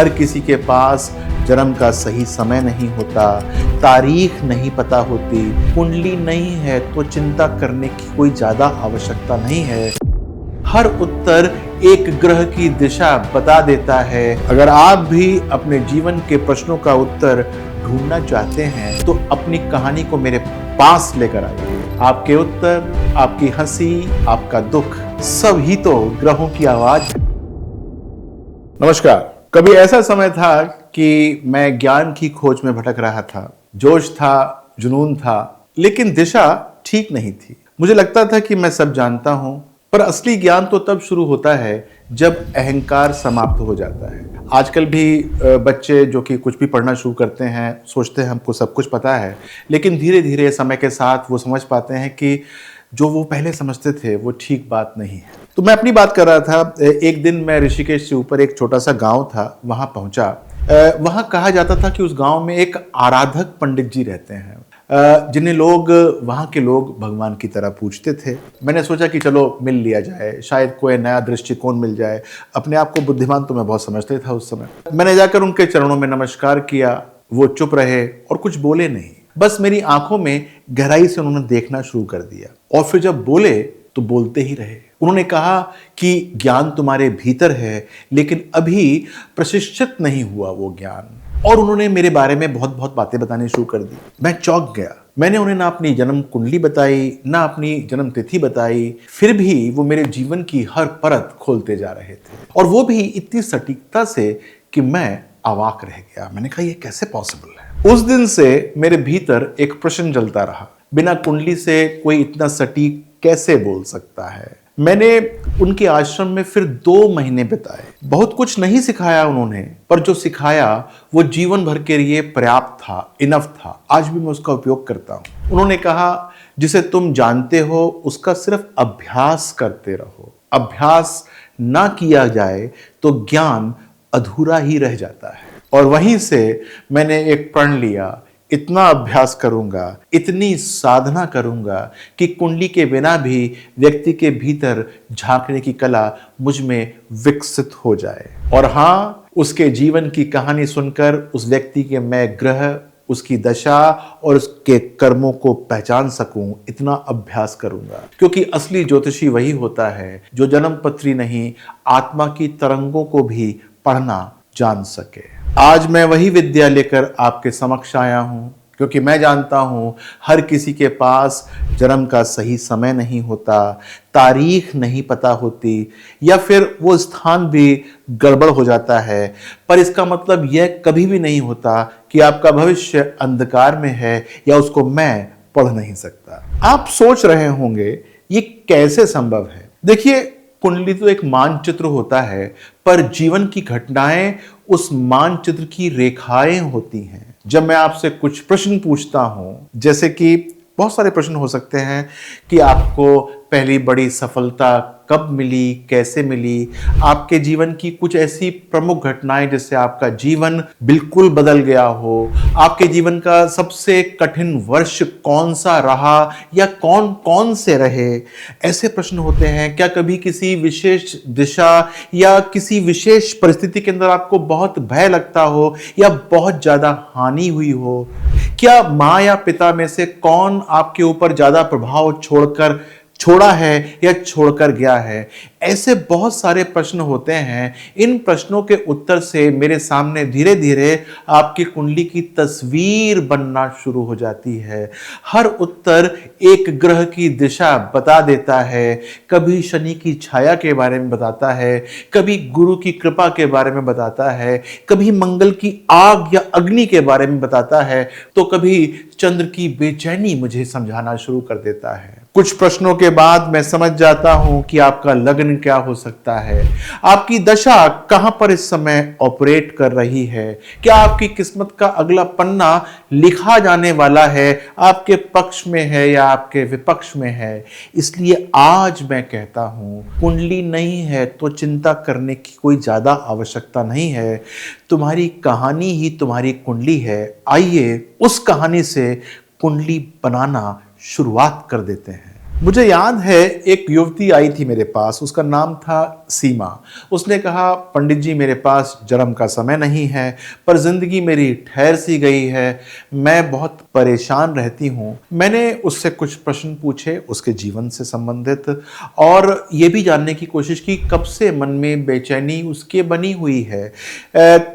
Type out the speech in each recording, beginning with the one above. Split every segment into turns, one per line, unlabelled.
हर किसी के पास जन्म का सही समय नहीं होता, तारीख नहीं पता होती, कुंडली नहीं है तो चिंता करने की कोई ज्यादा आवश्यकता नहीं है। हर उत्तर एक ग्रह की दिशा बता देता है। अगर आप भी अपने जीवन के प्रश्नों का उत्तर ढूंढना चाहते हैं तो अपनी कहानी को मेरे पास लेकर आइए। आपके उत्तर, आपकी हंसी, आपका दुख, सब ही तो ग्रहों की आवाज है। नमस्कार। कभी ऐसा समय था कि मैं ज्ञान की खोज में भटक रहा था। जोश था, जुनून था, लेकिन दिशा ठीक नहीं थी। मुझे लगता था कि मैं सब जानता हूं, पर असली ज्ञान तो तब शुरू होता है जब अहंकार समाप्त हो जाता है। आजकल भी बच्चे जो कि कुछ भी पढ़ना शुरू करते हैं सोचते हैं हमको सब कुछ पता है, लेकिन धीरे धीरे समय के साथ वो समझ पाते हैं कि जो वो पहले समझते थे वो ठीक बात नहीं है। तो मैं अपनी बात कर रहा था। एक दिन मैं ऋषिकेश से ऊपर एक छोटा सा गांव था, वहां पहुंचा। वहां कहा जाता था कि उस गांव में एक आराधक पंडित जी रहते हैं, जिन्हें लोग, वहां के लोग भगवान की तरह पूजते थे। मैंने सोचा कि चलो मिल लिया जाए, शायद कोई नया दृष्टिकोण मिल जाए। अपने आप को बुद्धिमान तो मैं बहुत समझते था उस समय। मैंने जाकर उनके चरणों में नमस्कार किया। वो चुप रहे और कुछ बोले नहीं, बस मेरी आंखों में गहराई से उन्होंने देखना शुरू कर दिया। और फिर जब बोले तो बोलते ही रहे। उन्होंने कहा कि ज्ञान तुम्हारे भीतर है, लेकिन अभी प्रशिक्षित नहीं हुआ वो ज्ञान। और उन्होंने मेरे बारे में बहुत बहुत बातें बतानी शुरू कर दी। मैं चौंक गया। मैंने उन्हें ना अपनी जन्म कुंडली बताई, ना अपनी जन्म तिथि बताई, फिर भी वो मेरे जीवन की हर परत खोलते जा रहे थे, और वो भी इतनी सटीकता से कि मैं अवाक रह गया। मैंने कहा ये कैसे पॉसिबल है। उस दिन से मेरे भीतर एक प्रश्न जलता रहा, बिना कुंडली से कोई इतना सटीक कैसे बोल सकता है। मैंने उनके आश्रम में फिर 2 महीने बिताए। बहुत कुछ नहीं सिखाया उन्होंने, पर जो सिखाया वो जीवन भर के लिए पर्याप्त था, इनफ था। आज भी मैं उसका उपयोग करता हूं। उन्होंने कहा जिसे तुम जानते हो उसका सिर्फ अभ्यास करते रहो। अभ्यास ना किया जाए तो ज्ञान अधूरा ही रह जाता है। और वहीं से मैंने एक प्रण लिया, इतना अभ्यास करूंगा, इतनी साधना करूंगा कि कुंडली के बिना भी व्यक्ति के भीतर झांकने की कला मुझ में विकसित हो जाए। और हाँ, उसके जीवन की कहानी सुनकर उस व्यक्ति के मैं ग्रह, उसकी दशा और उसके कर्मों को पहचान सकूं, इतना अभ्यास करूंगा। क्योंकि असली ज्योतिषी वही होता है जो जन्म पत्री नहीं, आत्मा की तरंगों को भी पढ़ना जान सके। आज मैं वही विद्या लेकर आपके समक्ष आया हूं, क्योंकि मैं जानता हूं हर किसी के पास जन्म का सही समय नहीं होता, तारीख नहीं पता होती, या फिर वो स्थान भी गड़बड़ हो जाता है। पर इसका मतलब यह कभी भी नहीं होता कि आपका भविष्य अंधकार में है या उसको मैं पढ़ नहीं सकता। आप सोच रहे होंगे ये कैसे संभव है। देखिए, कुंडली तो एक मानचित्र होता है, पर जीवन की घटनाएं उस मानचित्र की रेखाएं होती हैं। जब मैं आपसे कुछ प्रश्न पूछता हूं, जैसे कि बहुत सारे प्रश्न हो सकते हैं कि आपको पहली बड़ी सफलता कब मिली, कैसे मिली, आपके जीवन की कुछ ऐसी प्रमुख घटनाएं जिससे आपका जीवन बिल्कुल बदल गया हो, आपके जीवन का सबसे कठिन वर्ष कौन सा रहा या कौन कौन से रहे, ऐसे प्रश्न होते हैं। क्या कभी किसी विशेष दिशा या किसी विशेष परिस्थिति के अंदर आपको बहुत भय लगता हो या बहुत ज्यादा हानि हुई हो? क्या माँ या पिता में से कौन आपके ऊपर ज्यादा प्रभाव छोड़ा है या छोड़कर गया है? ऐसे बहुत सारे प्रश्न होते हैं। इन प्रश्नों के उत्तर से मेरे सामने धीरे धीरे आपकी कुंडली की तस्वीर बनना शुरू हो जाती है। हर उत्तर एक ग्रह की दिशा बता देता है। कभी शनि की छाया के बारे में बताता है, कभी गुरु की कृपा के बारे में बताता है, कभी मंगल की आग या अग्नि के बारे में बताता है, तो कभी चंद्र की बेचैनी मुझे समझाना शुरू कर देता है। कुछ प्रश्नों के बाद मैं समझ जाता हूं कि आपका लग्न क्या हो सकता है, आपकी दशा कहां पर इस समय ऑपरेट कर रही है, क्या आपकी किस्मत का अगला पन्ना लिखा जाने वाला है, आपके पक्ष में है या आपके विपक्ष में है। इसलिए आज मैं कहता हूं, कुंडली नहीं है तो चिंता करने की कोई ज्यादा आवश्यकता नहीं है। तुम्हारी कहानी ही तुम्हारी कुंडली है। आइए उस कहानी से कुंडली बनाना शुरुआत कर देते हैं। मुझे याद है एक युवती आई थी मेरे पास, उसका नाम था सीमा। उसने कहा, पंडित जी मेरे पास जन्म का समय नहीं है, पर जिंदगी मेरी ठहर सी गई है, मैं बहुत परेशान रहती हूँ। मैंने उससे कुछ प्रश्न पूछे उसके जीवन से संबंधित, और ये भी जानने की कोशिश की कब से मन में बेचैनी उसके बनी हुई है।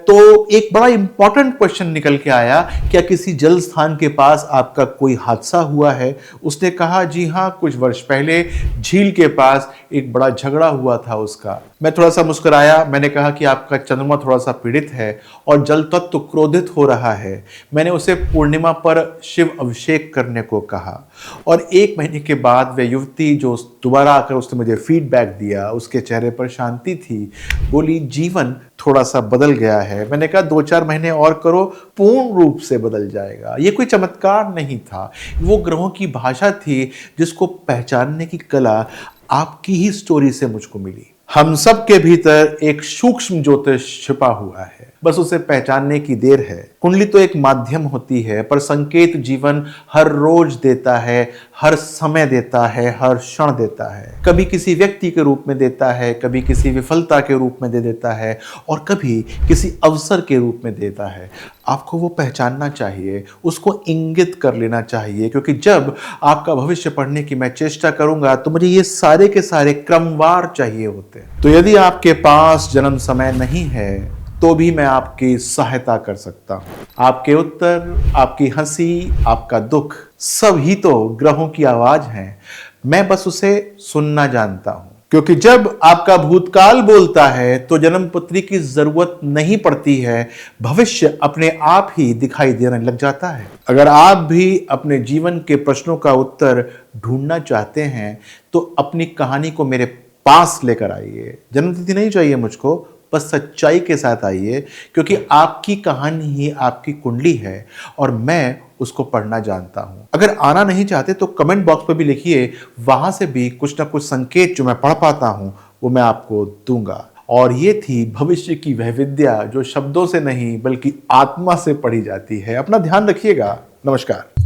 तो एक बड़ा इंपॉर्टेंट क्वेश्चन निकल के आया, क्या किसी जल स्थान के पास आपका कोई हादसा हुआ है? उसने कहा, जी हाँ, कुछ वर्ष पहले झील के पास एक बड़ा झगड़ा हुआ था उसका। मैं थोड़ा सा मुस्कुराया। मैंने कहा कि आपका चंद्रमा थोड़ा सा पीड़ित है और जल तत्व क्रोधित हो रहा है। मैंने उसे पूर्णिमा पर शिव अभिषेक करने को कहा, और 1 महीने के बाद वह युवती जो दोबारा आकर उसने मुझे फीडबैक दिया, उसके चेहरे पर शांति थी। बोली, जीवन थोड़ा सा बदल गया है। मैंने कहा 2-4 महीने और करो, पूर्ण रूप से बदल जाएगा। ये कोई चमत्कार नहीं था, वो ग्रहों की भाषा थी जिसको पहचानने की कला आपकी ही स्टोरी से मुझको मिली। हम सब के भीतर एक सूक्ष्म ज्योतिष छिपा हुआ है, बस उसे पहचानने की देर है। कुंडली तो एक माध्यम होती है, पर संकेत जीवन हर रोज देता है, हर समय देता है, हर क्षण देता है। कभी किसी व्यक्ति के रूप में देता है, कभी किसी विफलता के रूप में दे देता है, और कभी किसी अवसर के रूप में देता है। आपको वो पहचानना चाहिए, उसको इंगित कर लेना चाहिए, क्योंकि जब आपका भविष्य पढ़ने की मैं चेष्टा करूंगा तो मुझे ये सारे के सारे क्रमवार चाहिए होते हैं। तो यदि आपके पास जन्म समय नहीं है तो भी मैं आपकी सहायता कर सकता हूं। आपके उत्तर, आपकी हंसी, आपका दुख, सब ही तो ग्रहों की आवाज है। मैं बस उसे सुनना जानता हूं, क्योंकि जब आपका भूतकाल बोलता है तो जन्मपत्री की जरूरत नहीं पड़ती है, भविष्य अपने आप ही दिखाई देने लग जाता है। अगर आप भी अपने जीवन के प्रश्नों का उत्तर ढूंढना चाहते हैं तो अपनी कहानी को मेरे पास लेकर आइए। जन्मतिथि नहीं चाहिए मुझको, बस सच्चाई के साथ आइए, क्योंकि आपकी कहानी ही आपकी कुंडली है और मैं उसको पढ़ना जानता हूं। अगर आना नहीं चाहते तो कमेंट बॉक्स पर भी लिखिए, वहां से भी कुछ ना कुछ संकेत जो मैं पढ़ पाता हूं वो मैं आपको दूंगा। और ये थी भविष्य की वह विद्या जो शब्दों से नहीं बल्कि आत्मा से पढ़ी जाती है। अपना ध्यान रखिएगा। नमस्कार।